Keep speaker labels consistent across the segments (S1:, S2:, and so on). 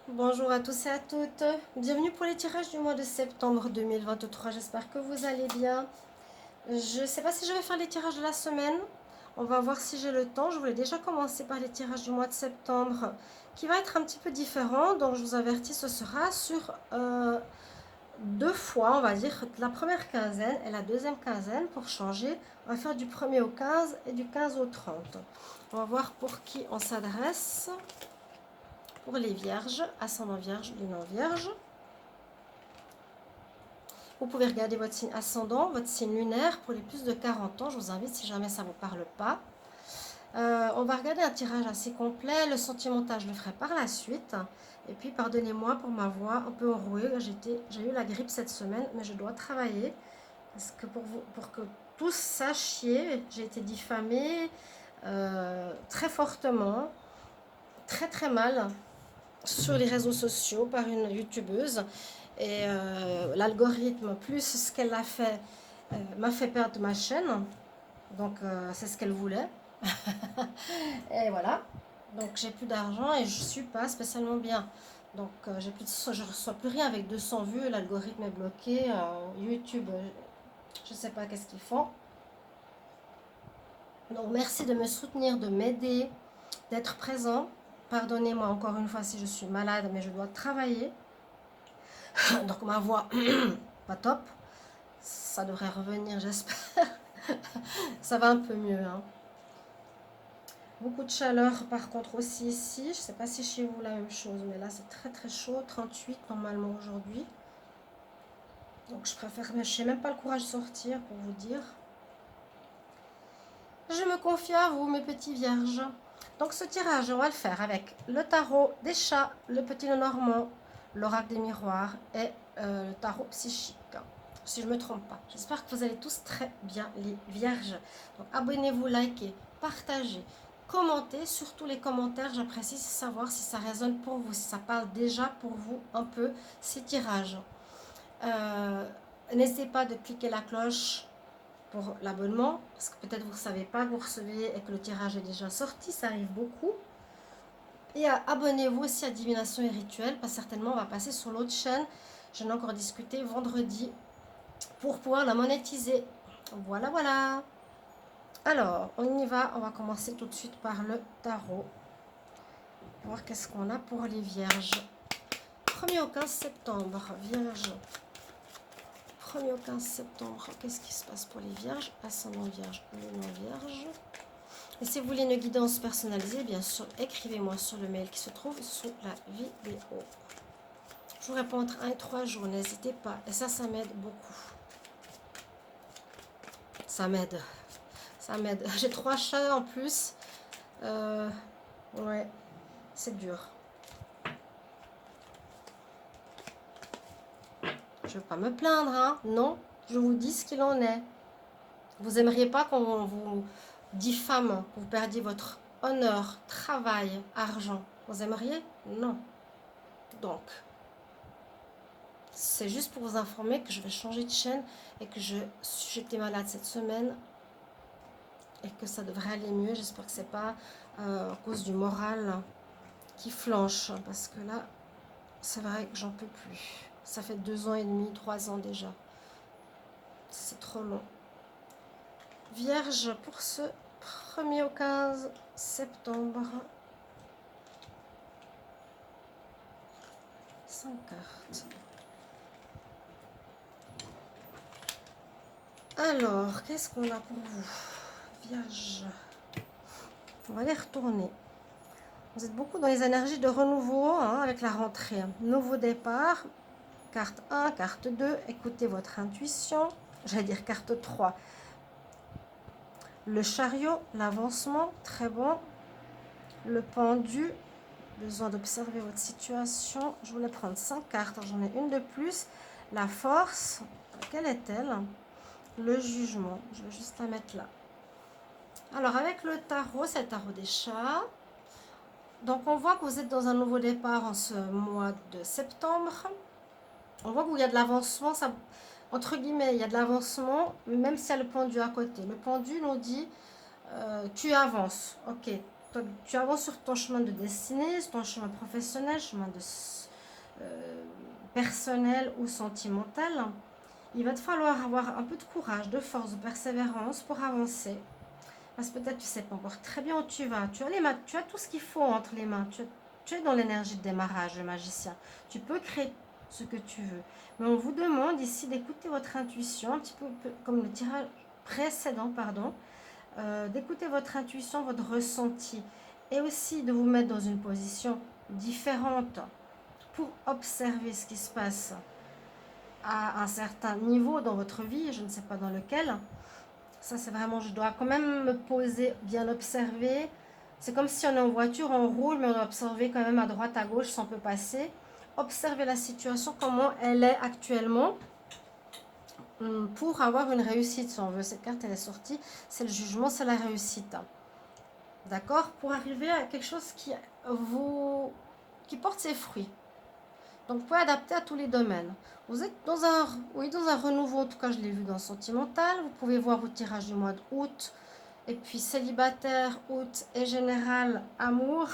S1: Bonjour à tous et à toutes. Bienvenue pour les tirages du mois de septembre 2023. J'espère que vous allez bien. Je ne sais pas si je vais faire les tirages de la semaine. On va voir si j'ai le temps. Je voulais déjà commencer par les tirages du mois de septembre qui va être un petit peu différent. Donc je vous avertis, ce sera sur deux fois, on va dire, la première quinzaine et la deuxième quinzaine pour changer. On va faire du 1er au 15 et du 15 au 30. On va voir pour qui on s'adresse. Pour les vierges, ascendant vierge, lunan vierge. Vous pouvez regarder votre signe ascendant, votre signe lunaire pour les plus de 40 ans. Je vous invite si jamais ça ne vous parle pas. On va regarder un tirage assez complet. Le sentimental, je le ferai par la suite. Et puis, pardonnez-moi pour ma voix un peu enrouée. J'ai eu la grippe cette semaine, mais je dois travailler. Parce que pour que tous sachiez, j'ai été diffamée très fortement, très très mal, sur les réseaux sociaux par une youtubeuse. Et l'algorithme, plus ce qu'elle a fait, m'a fait perdre ma chaîne. Donc, c'est ce qu'elle voulait. Et voilà. Donc, j'ai plus d'argent et je suis pas spécialement bien. Donc, je reçois plus rien avec 200 vues. L'algorithme est bloqué. YouTube, je sais pas qu'est-ce qu'ils font. Donc, merci de me soutenir, de m'aider, d'être présent. Pardonnez-moi encore une fois si je suis malade, mais je dois travailler. Donc, ma voix, pas top. Ça devrait revenir, j'espère. Ça va un peu mieux, hein. Beaucoup de chaleur par contre aussi ici. Je ne sais pas si chez vous la même chose, mais là c'est très très chaud. 38 normalement aujourd'hui. Donc je préfère, je n'ai même pas le courage de sortir pour vous dire. Je me confie à vous mes petits vierges. Donc ce tirage, on va le faire avec le tarot des chats, le petit Lenormand, l'oracle des miroirs et le tarot psychique. Si je ne me trompe pas. J'espère que vous allez tous très bien les vierges. Donc abonnez-vous, likez, partagez, commentez. Surtout les commentaires, j'apprécie savoir si ça résonne pour vous, si ça parle déjà pour vous un peu ces tirages. N'hésitez pas de cliquer la cloche pour l'abonnement, parce que peut-être vous ne savez pas que vous recevez et que le tirage est déjà sorti, ça arrive beaucoup. Et abonnez-vous aussi à Divination et Rituel, parce que certainement on va passer sur l'autre chaîne. Je n'ai encore discuté vendredi pour pouvoir la monétiser. Voilà, voilà. Alors, on y va. On va commencer tout de suite par le tarot. Voir qu'est-ce qu'on a pour les vierges. 1er au 15 septembre, vierge. 1er au 15 septembre, qu'est-ce qui se passe pour les vierges? Ascendant vierge, lunan vierge. Et si vous voulez une guidance personnalisée, bien sûr, écrivez-moi sur le mail qui se trouve sous la vidéo. Je vous réponds entre 1 et 3 jours, n'hésitez pas. Et ça m'aide beaucoup. Ça m'aide. Ça m'aide. J'ai 3 chats en plus. Ouais, c'est dur. Je ne veux pas me plaindre, hein. Non, je vous dis ce qu'il en est. Vous aimeriez pas qu'on vous diffame, que vous perdiez votre honneur, travail, argent. Vous aimeriez? Non. Donc, c'est juste pour vous informer que je vais changer de chaîne et que j'étais malade cette semaine et que ça devrait aller mieux. J'espère que c'est pas à cause du moral qui flanche, parce que là, c'est vrai que j'en peux plus. Ça fait 2 ans et demi, 3 ans déjà. C'est trop long. Vierge, pour ce 1er au 15 septembre. 5 cartes. Alors, qu'est-ce qu'on a pour vous, Vierge? On va les retourner. Vous êtes beaucoup dans les énergies de renouveau, hein, avec la rentrée. Nouveau départ. Carte 1, carte 2. Écoutez votre intuition. J'allais dire carte 3. Le chariot, l'avancement, très bon. Le pendu, besoin d'observer votre situation. Je voulais prendre 5 cartes, j'en ai une de plus. La force, quelle est-elle? Le jugement, je vais juste la mettre là. Alors avec le tarot, c'est le tarot des chats. Donc on voit que vous êtes dans un nouveau départ en ce mois de septembre. On voit qu'il y a de l'avancement, entre guillemets, il y a de l'avancement, même s'il y a le pendu à côté. Le pendu nous dit, tu avances, ok. tu avances sur ton chemin de destinée, sur ton chemin professionnel, chemin personnel ou sentimental. Il va te falloir avoir un peu de courage, de force, de persévérance pour avancer. Parce que peut-être tu ne sais pas encore très bien où tu vas. Tu as, tu as tout ce qu'il faut entre les mains. Tu es dans l'énergie de démarrage, le magicien. Tu peux créer ce que tu veux. Mais on vous demande ici d'écouter votre intuition, un petit peu comme le tirage précédent, pardon. D'écouter votre intuition, votre ressenti. Et aussi de vous mettre dans une position différente pour observer ce qui se passe à un certain niveau dans votre vie, je ne sais pas dans lequel. Ça, c'est vraiment, je dois quand même me poser, bien observer. C'est comme si on est en voiture, on roule, mais on doit observer quand même à droite, à gauche, si on peut passer. Observer la situation, comment elle est actuellement, pour avoir une réussite, si on veut. Cette carte, elle est sortie, c'est le jugement, c'est la réussite. D'accord? Pour arriver à quelque chose qui porte ses fruits. Donc, vous pouvez adapter à tous les domaines. Vous êtes dans un renouveau, en tout cas, je l'ai vu dans le sentimental. Vous pouvez voir vos tirages du mois d'août. Et puis, célibataire, août et général, amour.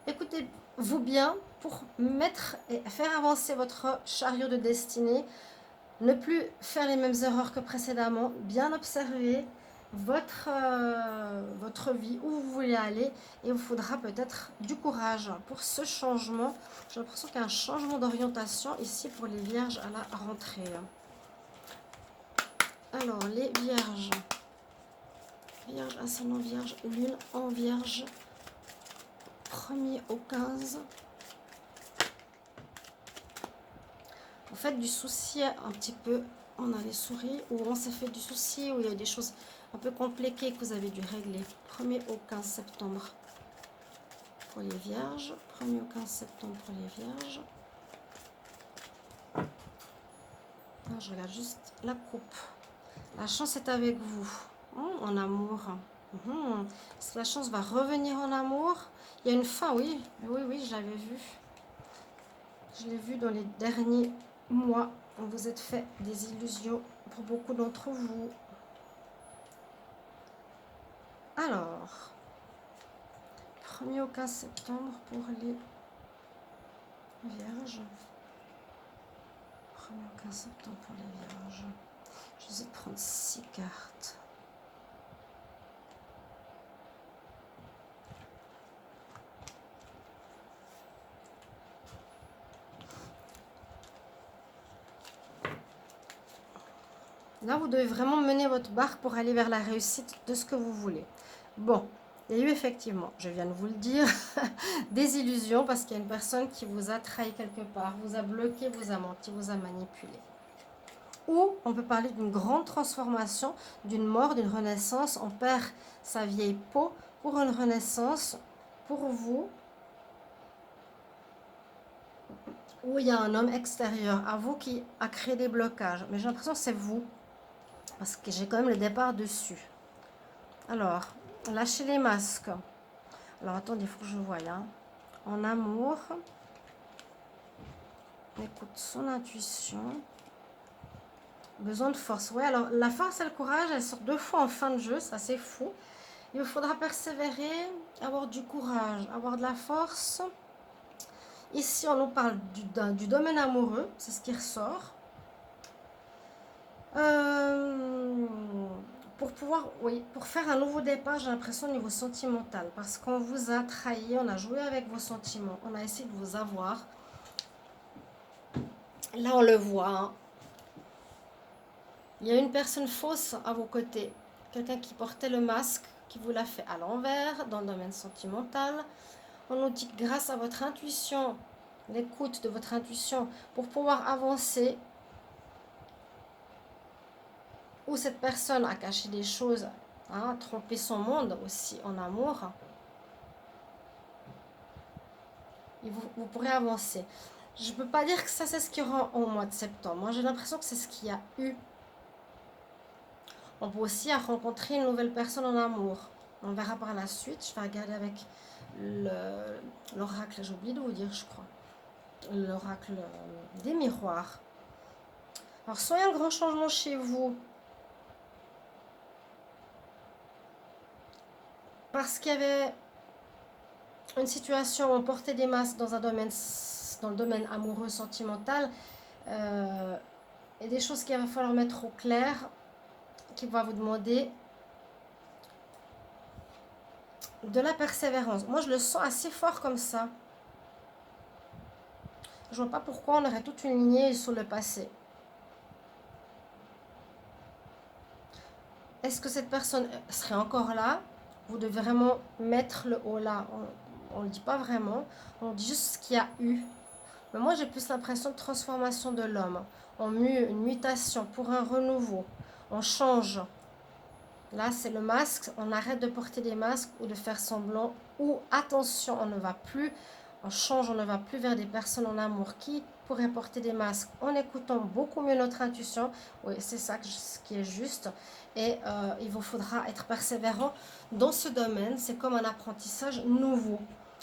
S1: Écoutez-vous bien pour mettre et faire avancer votre chariot de destinée. Ne plus faire les mêmes erreurs que précédemment. Bien observer votre vie, où vous voulez aller, et il vous faudra peut-être du courage pour ce changement. J'ai l'impression qu'il y a un changement d'orientation ici pour les vierges à la rentrée. Alors, les vierges, ascendant vierge, lune en vierge, 1er au 15. Vous faites du souci un petit peu, on a les souris, ou on s'est fait du souci, où il y a des choses un peu compliquées que vous avez dû régler. 1er au 15 septembre pour les vierges. 1er au 15 septembre pour les vierges. Là, je regarde juste la coupe. La chance est avec vous. En amour. La chance va revenir en amour. Il y a une fin, oui. Oui, je l'avais vu. Je l'ai vu dans les derniers mois. Vous êtes fait des illusions pour beaucoup d'entre vous. Alors, 1er au 15 septembre pour les vierges. 1er au 15 septembre pour les vierges. Je vais prendre 6 cartes. Là, vous devez vraiment mener votre barque pour aller vers la réussite de ce que vous voulez. Bon, il y a eu effectivement, je viens de vous le dire, des illusions parce qu'il y a une personne qui vous a trahi quelque part, vous a bloqué, vous a menti, vous a manipulé. Ou on peut parler d'une grande transformation, d'une mort, d'une renaissance. On perd sa vieille peau pour une renaissance pour vous. Ou il y a un homme extérieur à vous qui a créé des blocages. Mais j'ai l'impression que c'est vous. Parce que j'ai quand même le départ dessus. Alors, lâchez les masques. Alors, attendez, il faut que je voie. En amour, écoute son intuition. Besoin de force. Oui, alors la force et le courage, elles sortent 2 fois en fin de jeu. Ça, c'est fou. Il vous faudra persévérer, avoir du courage, avoir de la force. Ici, on nous parle du domaine amoureux. C'est ce qui ressort. Pour pouvoir, oui, pour faire un nouveau départ, j'ai l'impression au niveau sentimental, parce qu'on vous a trahi, on a joué avec vos sentiments, on a essayé de vous avoir. Là, on le voit. Il y a une personne fausse à vos côtés, quelqu'un qui portait le masque, qui vous l'a fait à l'envers, dans le domaine sentimental. On nous dit que grâce à votre intuition, l'écoute de votre intuition, pour pouvoir avancer, où cette personne a caché des choses, trompé son monde aussi en amour, et vous pourrez avancer. Je ne peux pas dire que ça c'est ce qu'il y aura au mois de septembre. Moi j'ai l'impression que c'est ce qu'il y a eu. On peut aussi rencontrer une nouvelle personne en amour. On verra par la suite. Je vais regarder avec l'oracle, j'ai oublié de vous dire, je crois. L'oracle des miroirs. Alors soit il y a un grand changement chez vous, parce qu'il y avait une situation où on portait des masques dans le domaine amoureux, sentimental, et des choses qu'il va falloir mettre au clair, qui va vous demander de la persévérance. Moi, je le sens assez fort comme ça. Je vois pas pourquoi on aurait toute une lignée sur le passé. Est-ce que cette personne serait encore là? Vous devez vraiment mettre le haut là. On ne le dit pas vraiment. On dit juste ce qu'il y a eu. Mais moi, j'ai plus l'impression de transformation de l'homme. Une mutation pour un renouveau. On change. Là, c'est le masque. On arrête de porter des masques ou de faire semblant. Ou attention, on ne va plus. On change, on ne va plus vers des personnes en amour qui pourraient porter des masques en écoutant beaucoup mieux notre intuition. Oui, c'est ça ce qui est juste. Et il vous faudra être persévérant dans ce domaine. C'est comme un apprentissage nouveau.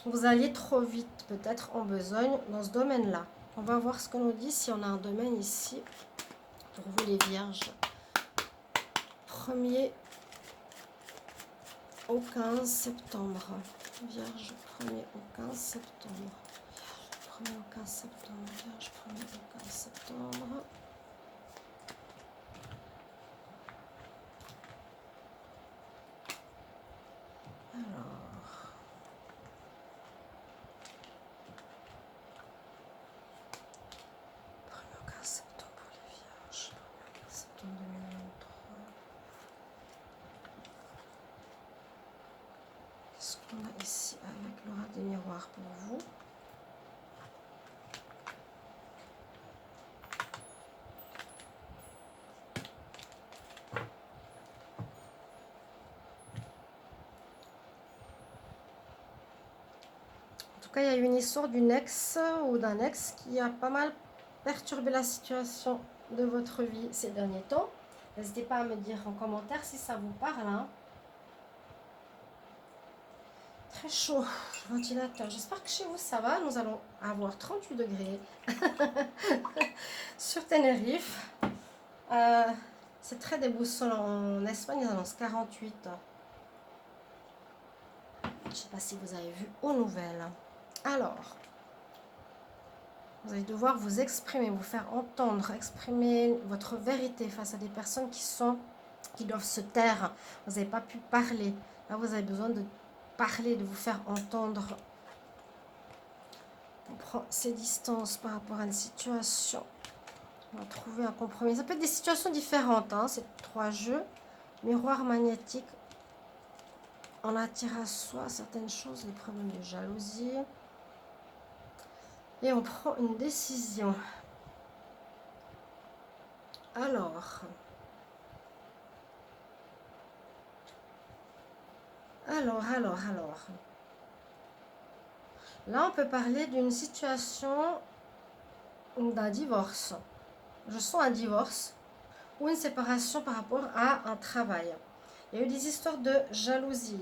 S1: Vous alliez trop vite, peut-être en besogne, dans ce domaine-là. On va voir ce qu'on nous dit si on a un domaine ici. Pour vous les vierges. 1er au 15 septembre. Vierge, 1er au 15 septembre. 1er au 15 septembre. Vierge, 1er au 15 septembre. Alors. 1er au 15 septembre pour les vierges. 1er au 15 septembre 2023. Qu'est-ce qu'on a ici avec l'aura des miroirs pour vous? En tout cas, il y a eu une histoire d'une ex ou d'un ex qui a pas mal perturbé la situation de votre vie ces derniers temps. N'hésitez pas à me dire en commentaire si ça vous parle. Hein. Très chaud, ventilateur. J'espère que chez vous ça va. Nous allons avoir 38 degrés sur Tenerife. C'est très déboussolant. En Espagne, ils annoncent 48. Je ne sais pas si vous avez vu aux nouvelles. Alors, vous allez devoir vous exprimer, vous faire entendre, exprimer votre vérité face à des personnes qui doivent se taire. Vous n'avez pas pu parler. Là, vous avez besoin de parler, de vous faire entendre. On prend ses distances par rapport à une situation. On va trouver un compromis. Ça peut être des situations différentes. Hein, c'est 3 jeux. Miroir magnétique. On attire à soi certaines choses, les problèmes de jalousie. Et on prend une décision. Alors. Là, on peut parler d'une situation d'un divorce. Je sens un divorce ou une séparation par rapport à un travail. Il y a eu des histoires de jalousie,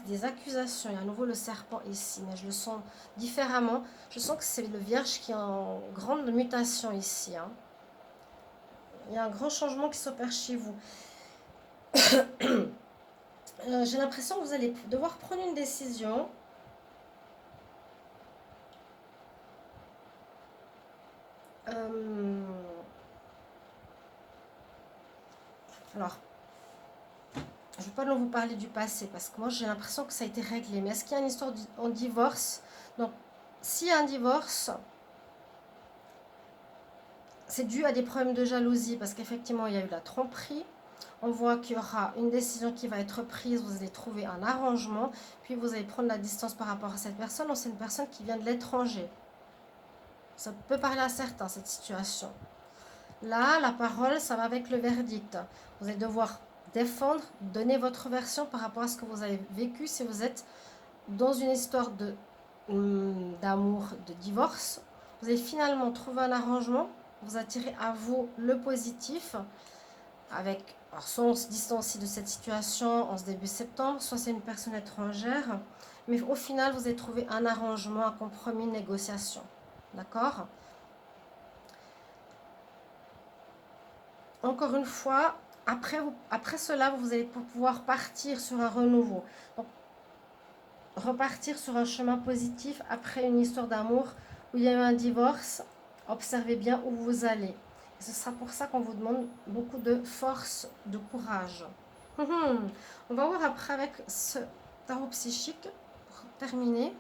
S1: des accusations. Il y a à nouveau le serpent ici, mais je le sens différemment. Je sens que c'est le vierge qui est en grande mutation ici. Hein. Il y a un grand changement qui s'opère chez vous. J'ai l'impression que vous allez devoir prendre une décision. Alors, je ne vais pas vous parler du passé parce que moi j'ai l'impression que ça a été réglé. Mais est-ce qu'il y a une histoire en divorce? Donc, s'il y a un divorce, c'est dû à des problèmes de jalousie parce qu'effectivement il y a eu la tromperie. On voit qu'il y aura une décision qui va être prise, vous allez trouver un arrangement, puis vous allez prendre la distance par rapport à cette personne. Donc c'est une personne qui vient de l'étranger. Ça peut parler à certains, cette situation. Là, la parole, ça va avec le verdict. Vous allez devoir défendre, donner votre version par rapport à ce que vous avez vécu si vous êtes dans une histoire d'amour, de divorce. Vous allez finalement trouver un arrangement, vous attirez à vous le positif avec, alors soit on se distancie de cette situation en ce début septembre, soit c'est une personne étrangère, mais au final vous allez trouver un arrangement, un compromis, une négociation. D'accord? Encore une fois, après cela, vous allez pouvoir partir sur un renouveau. Donc, repartir sur un chemin positif après une histoire d'amour où il y a eu un divorce. Observez bien où vous allez. Et ce sera pour ça qu'on vous demande beaucoup de force, de courage. On va voir après avec ce tarot psychique, pour terminer.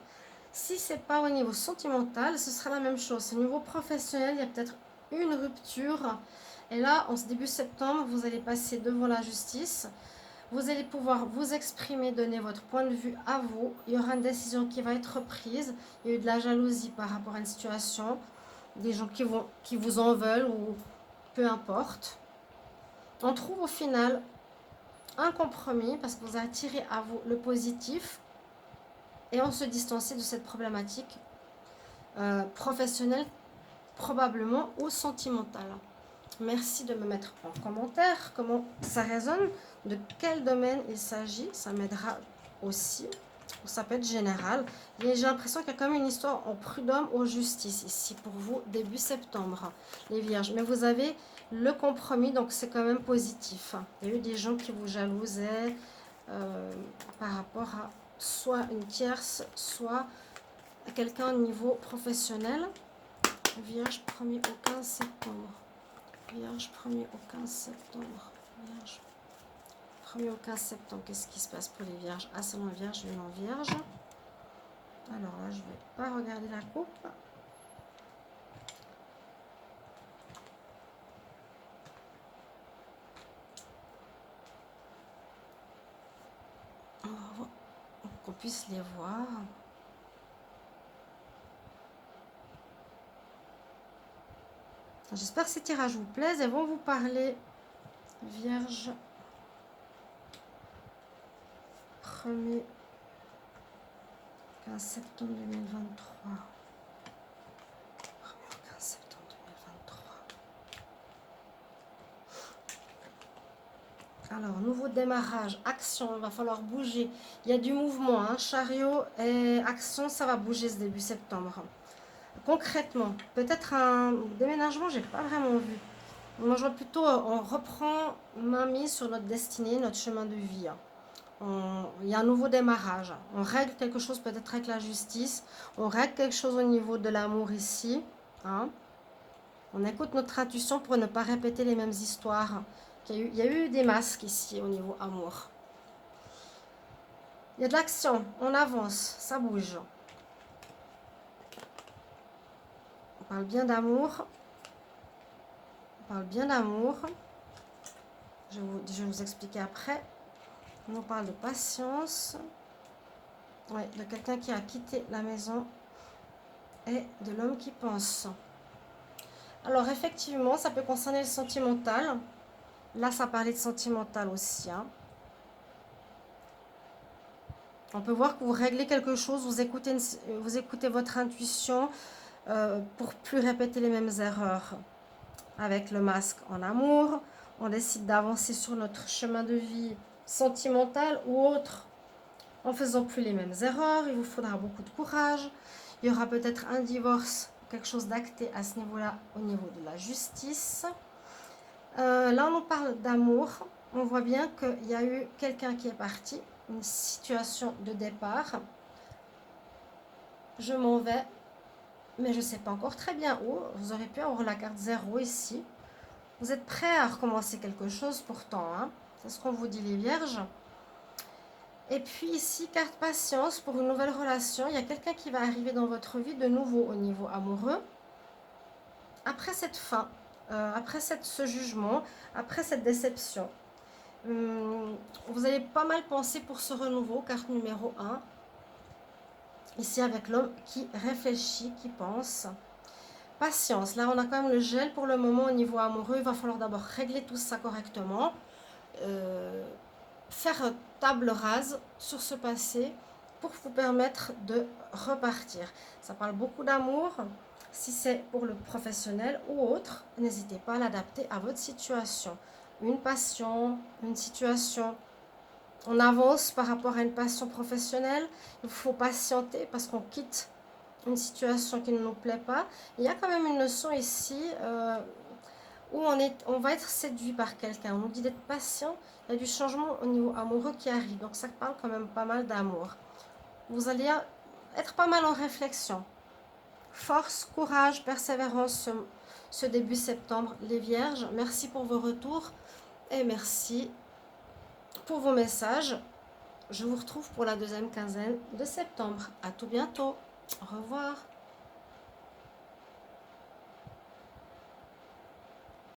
S1: Si c'est pas au niveau sentimental, ce sera la même chose. Au niveau professionnel, il y a peut-être une rupture. Et là, en ce début septembre, vous allez passer devant la justice. Vous allez pouvoir vous exprimer, donner votre point de vue à vous. Il y aura une décision qui va être prise. Il y a eu de la jalousie par rapport à une situation. Des gens qui vous en veulent ou peu importe. On trouve au final un compromis parce que vous attirez à vous le positif et on se distancie de cette problématique professionnelle probablement ou sentimentale. Merci de me mettre en commentaire comment ça résonne, de quel domaine il s'agit, ça m'aidera aussi. Ça peut être général. J'ai l'impression qu'il y a quand même une histoire en prud'homme ou justice ici pour vous début septembre, les vierges. Mais vous avez le compromis, donc c'est quand même positif. Il y a eu des gens qui vous jalousaient par rapport à soit une tierce, soit à quelqu'un au niveau professionnel. Vierge 1er au 15 septembre. Vierge 1er au 15 septembre. Vierge 1er au 15 septembre. Qu'est-ce qui se passe pour les vierges? Ascendant vierge, lune en vierge. Alors là, je ne vais pas regarder la coupe. Pour qu'on puisse les voir. J'espère que ces tirages vous plaisent et vont vous parler. Vierge 1er 15 septembre 2023. 1er au 15 septembre 2023. Alors, nouveau démarrage, action, il va falloir bouger. Il y a du mouvement, hein, chariot et action, ça va bouger ce début septembre. Concrètement, peut-être un déménagement, j'ai pas vraiment vu. Moi, je vois plutôt, on reprend main mise sur notre destinée, notre chemin de vie. Il y a un nouveau démarrage. On règle quelque chose peut-être avec la justice. On règle quelque chose au niveau de l'amour ici. Hein. On écoute notre intuition pour ne pas répéter les mêmes histoires. Il y a eu des masques ici au niveau amour. Il y a de l'action. On avance. Ça bouge. On parle bien d'amour. On parle bien d'amour. Je vais vous expliquer après. On nous parle de patience. Ouais, de quelqu'un qui a quitté la maison. Et de l'homme qui pense. Alors effectivement, ça peut concerner le sentimental. Là, ça parlait de sentimental aussi. Hein. On peut voir que vous réglez quelque chose, vous écoutez votre intuition pour plus répéter les mêmes erreurs. Avec le masque en amour, on décide d'avancer sur notre chemin de vie sentimental ou autre en faisant plus les mêmes erreurs. Il vous faudra beaucoup de courage. Il y aura peut-être un divorce, quelque chose d'acté à ce niveau-là, au niveau de la justice. Là, on nous parle d'amour. On voit bien qu'il y a eu quelqu'un qui est parti, une situation de départ. Je m'en vais, mais je ne sais pas encore très bien où. Vous aurez pu avoir la carte 0 ici. Vous êtes prêts à recommencer quelque chose pourtant. Hein. C'est ce qu'on vous dit les vierges. Et puis ici, carte patience pour une nouvelle relation. Il y a quelqu'un qui va arriver dans votre vie de nouveau au niveau amoureux. Après cette fin, après ce jugement, après cette déception, vous allez pas mal penser pour ce renouveau, carte numéro 1. Ici avec l'homme qui réfléchit, qui pense. Patience, là on a quand même le gel pour le moment au niveau amoureux. Il va falloir d'abord régler tout ça correctement. Faire table rase sur ce passé pour vous permettre de repartir. Ça parle beaucoup d'amour. Si c'est pour le professionnel ou autre, n'hésitez pas à l'adapter à votre situation. Une passion, une situation. On avance par rapport à une passion professionnelle. Il faut patienter parce qu'on quitte une situation qui ne nous plaît pas. Il y a quand même une notion ici où on va être séduit par quelqu'un. On nous dit d'être patient. Il y a du changement au niveau amoureux qui arrive. Donc ça parle quand même pas mal d'amour. Vous allez être pas mal en réflexion. Force, courage, persévérance ce début septembre, les Vierges. Merci pour vos retours et merci pour vos messages. Je vous retrouve pour la deuxième quinzaine de septembre. À tout bientôt. Au revoir.